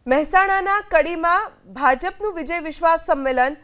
મહેસાણાના કડીમાં ભાજપનું વિજય વિશ્વાસ સંમેલન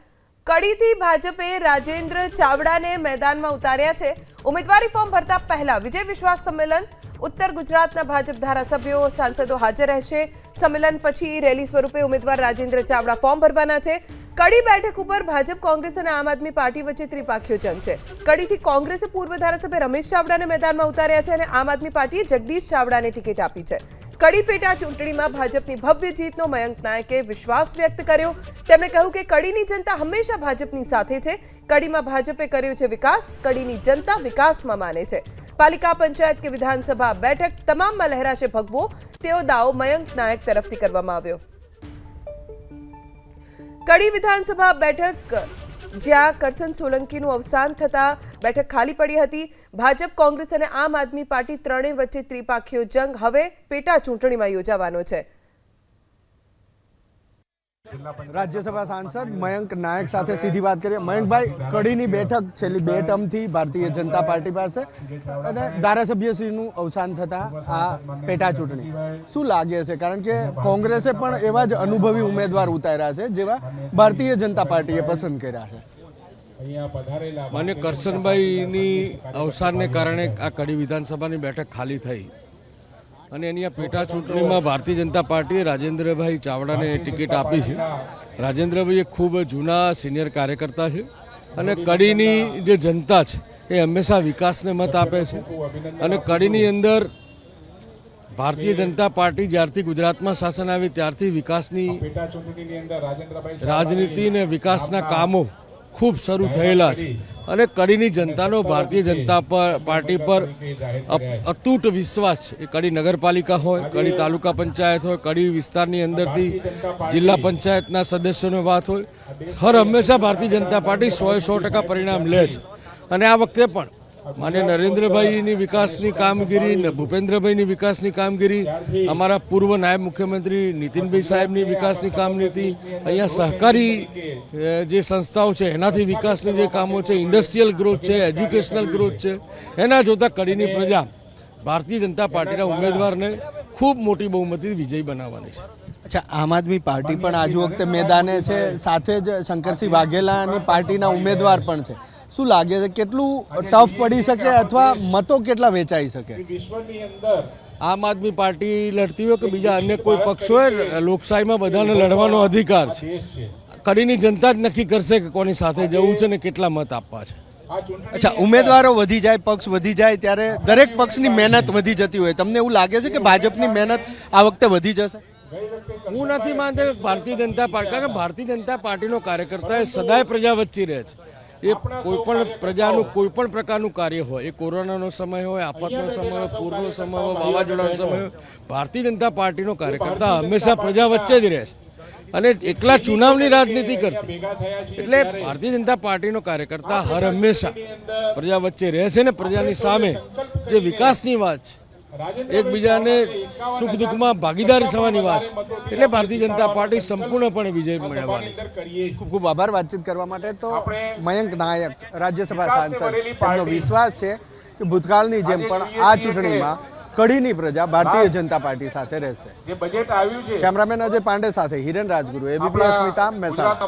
કડીથી ભાજપે રાજેન્દ્ર ચાવડાને મેદાનમાં ઉતાર્યા છે। ઉમેદવારી ફોર્મ ભરતા પહેલા વિજય વિશ્વાસ સંમેલન ઉત્તર ગુજરાતના ભાજપ ધારાસભ્યો સાંસદો હાજર રહેશે। સંમેલન પછી રેલી સ્વરૂપે ઉમેદવાર રાજેન્દ્ર ચાવડા ફોર્મ ભરવાના છે। કડી બેઠક ઉપર ભાજપ કોંગ્રેસ અને આમ આદમી પાર્ટી વચ્ચે ત્રિપાખીયો જંગ છે। કડીથી કોંગ્રેસે પૂર્વ ધારાસભ્ય રમેશ ચાવડાને મેદાનમાં ઉતાર્યા છે અને આમ આદમી પાર્ટીએ જગદીશ ચાવડાને ટિકિટ આપી છે। કડી પેટા ચૂંટણીમાં ભાજપની ભવ્ય જીતનો મયંક નાયકે વિશ્વાસ વ્યક્ત કર્યો। તેમણે કહ્યું કે કડીની જનતા હંમેશા ભાજપની સાથે છે। કડીમાં ભાજપે કર્યો છે વિકાસ, કડીની જનતા વિકાસમાં માને છે। પાલિકા પંચાયત કે વિધાનસભા બેઠક તમામમાં લહેરાશે ભગવો તેવો દાવો મયંક નાયક તરફથી કરવામાં આવ્યો। કડી વિધાનસભા બેઠક જ્યાં કરસન સોલંકીનું અવસાન થતા બેઠક ખાલી પડી હતી। ભાજપ, કોંગ્રેસ અને આમ આદમી પાર્ટી ત્રણેય વચ્ચે ત્રિપાખીયો જંગ હવે પેટા ચૂંટણીમાં યોજાવાનો છે। राज्यसभा सांसद मयंक नायक साथे सीधी बात करिए। मयंक भाई, कड़ीनी बैठक छेल्ली 2 टर्मथी भारतीय जनता पार्टी पासे अने धारासभ्यश्रीनुं अवसान थता आ पेटा चूंटणी शुं लागे छे? कारण के कोंग्रेसे पण एवा ज अनुभवी उम्मीदवार उतार्या छे जेवा भारतीय जनता पार्टीए पसंद कर्या छे। मान्य करसनभाईनी अवसानने कारणे आ कड़ी विधानसभानी बैठक खाली थई અને એની આ પેટા ચૂંટણીમાં ભારતીય જનતા પાર્ટીએ રાજેન્દ્રભાઈ ચાવડાને ટિકિટ આપી છે। રાજેન્દ્રભાઈ એ ખૂબ જૂના સિનિયર કાર્યકર્તા છે અને કડીની જે જનતા છે એ હંમેશા વિકાસને મત આપે છે અને કડીની અંદર ભારતીય જનતા પાર્ટી જ્યારથી ગુજરાતમાં શાસન આવી ત્યારથી વિકાસની રાજનીતિ અને વિકાસના કામો ખૂબ શરૂ થયેલા છે અને કડીની જનતાનો ભારતીય જનતા પાર્ટી પર અતૂટ વિશ્વાસ છે। એ કડી નગરપાલિકા હોય, કડી તાલુકા પંચાયત હોય, કડી વિસ્તારની અંદરથી જિલ્લા પંચાયતના સદસ્યોની વાત હોય, હર હંમેશા ભારતીય જનતા પાર્ટી 100% પરિણામ લે છે। અને આ વખતે પણ માન્ય નરેન્દ્રભાઈની વિકાસની કામગીરી, ભૂપેન્દ્રભાઈની વિકાસની કામગીરી, અમારા પૂર્વ નાયબ મુખ્યમંત્રી નીતિનભાઈ સાહેબની વિકાસની કામનીતિ, અહીંયા સહકારી જે સંસ્થાઓ છે એનાથી વિકાસની જે કામો છે, ઇન્ડસ્ટ્રીયલ ગ્રોથ છે, એજ્યુકેશનલ ગ્રોથ છે, એના જોતા કડીની પ્રજા ભારતીય જનતા પાર્ટીના ઉમેદવારને ખૂબ મોટી બહુમતી વિજય બનાવવાની છે। अच्छा, आम आदमी पार्टी पण आज वखते मैदाने छे, साथे ज शंकरसिंह वाघेलानी पार्टीना उम्मीदवार पण छे। શું લાગે છે કેટલું ટફ પડી શકે અથવા મતો કેટલા વેચાઈ શકે? આમ આદમી પાર્ટી લડતી હોય કે બીજા અન્ય કોઈ પક્ષ હોય, લોકશાહીમાં બધાને લડવાનો અધિકાર છે। કડીની જનતા જ નક્કી કરશે કે કોની સાથે જવું છે ને કેટલા મત આપવા છે। અચ્છા, ઉમેદવારો વધી જાય, પક્ષ વધી જાય ત્યારે દરેક પક્ષની મહેનત વધી જતી હોય, તમને એવું લાગે છે કે ભાજપની મહેનત આ વખતે વધી જશે? હું નથી માનતો કે ભારતીય જનતા પાર્ટી, કારણ કે ભારતીય જનતા પાર્ટીનો કાર્યકર્તા એ સદાય પ્રજા વચ્ચે રહે છે। એ કોઈપણ પ્રજાનું કોઈપણ પ્રકારનું કાર્ય હોય, એ કોરોનાનો સમય હોય, આફતનો સમય હોય, પૂરનો સમય હોય, વાવાઝોડાનો સમય હોય, ભારતીય જનતા પાર્ટીનો કાર્યકર્તા હંમેશા પ્રજા વચ્ચે જ રહે છે અને એકલા ચુનાવની રાજનીતિ કરતી। એટલે ભારતીય જનતા પાર્ટીનો કાર્યકર્તા હર હંમેશા પ્રજા વચ્ચે રહે છે ને પ્રજાની સામે જે વિકાસની વાત છે, એકબીજાને સુખ દુઃખમાં ભાગીદાર થવાની વાત છે, એટલે ભારતીય જનતા પાર્ટી સંપૂર્ણપણે વિજય મેળવવાની છે। ખૂબ ખૂબ આભાર વાતચીત કરવા માટે। તો મયંક નાયક, રાજ્યસભા સાંસદ, તેમનો વિશ્વાસ છે કે ભૂતકાળની જેમ પણ આ ચૂંટણીમાં કડીની પ્રજા ભારતીય જનતા પાર્ટી સાથે રહેશે। કેમેરામેન અજય પાંડે સાથે હિરેન રાજગુરુ, એબીપી અસ્મિતા, મહેસાણા।